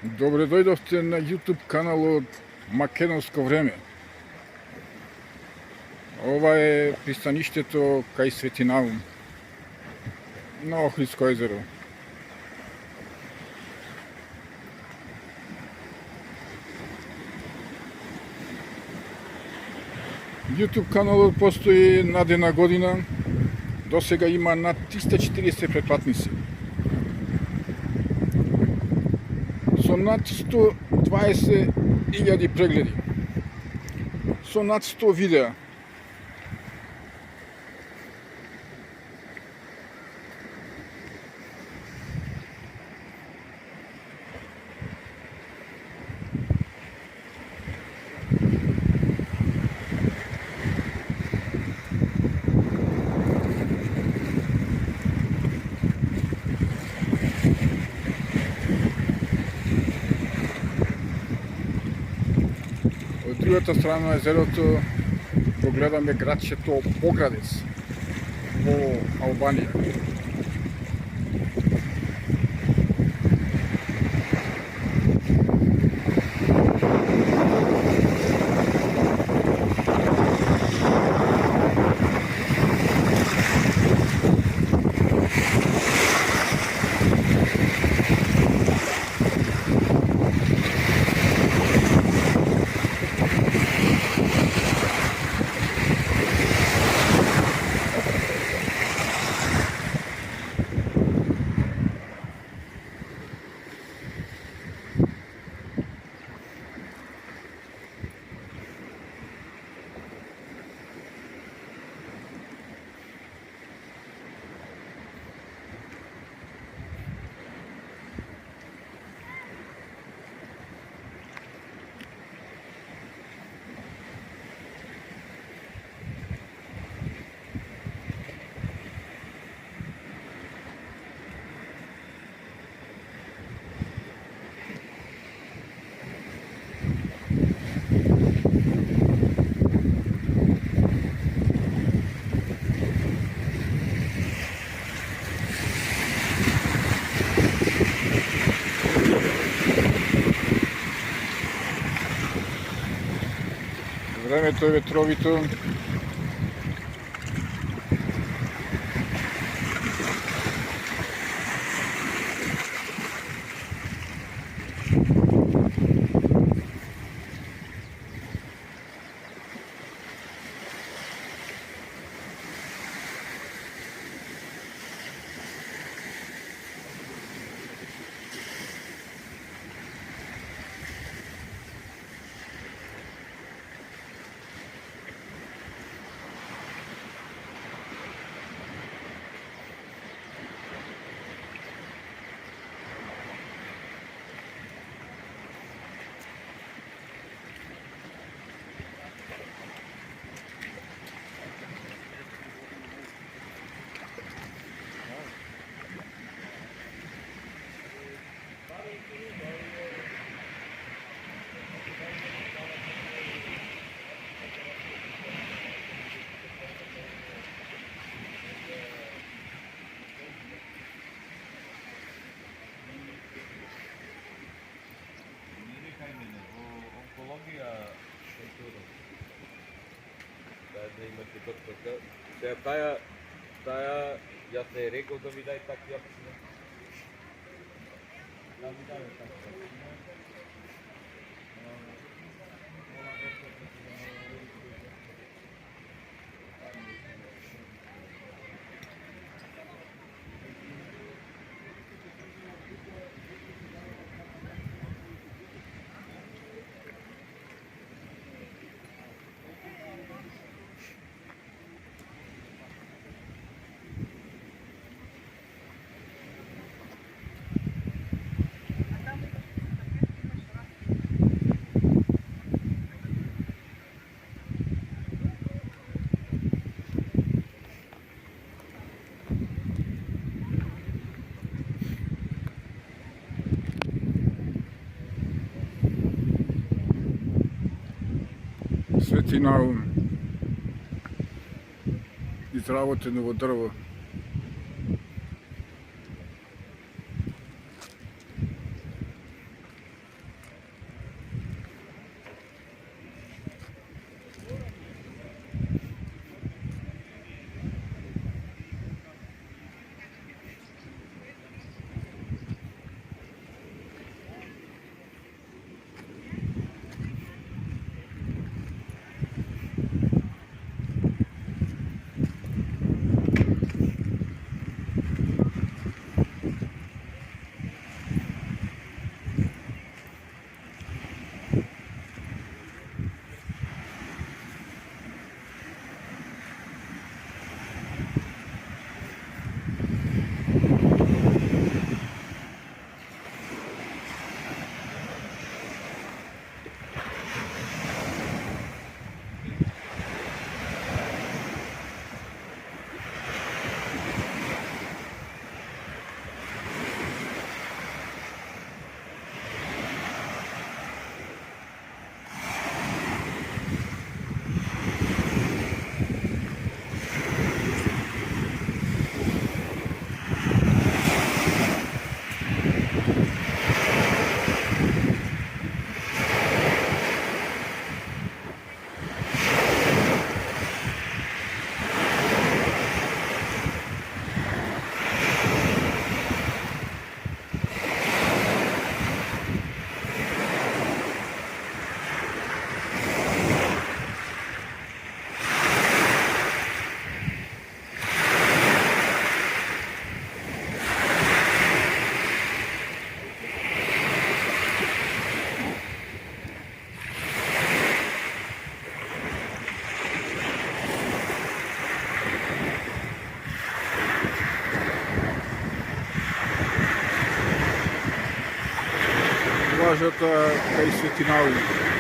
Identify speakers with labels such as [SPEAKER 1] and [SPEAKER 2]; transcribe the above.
[SPEAKER 1] Добре дојдовте на YouTube каналот Македонско време. Ова е пристаништето кај Свети Наум на Охридско езеро. YouTube каналот постои над една година. До сега има над 340 претплатници. Со над 120.000 прегледи. Со над 100 видеа. Од другата страна на езерото го гледаме градчето Поградец во Албанија. Времето е ветровито.
[SPEAKER 2] Да имате доктор. Сега тая, јас не е рекол да ви дај такви апсина. Да ви дај такви апсина.
[SPEAKER 1] Свети Наум, изработено во дрво. кажата кај Свети Наум.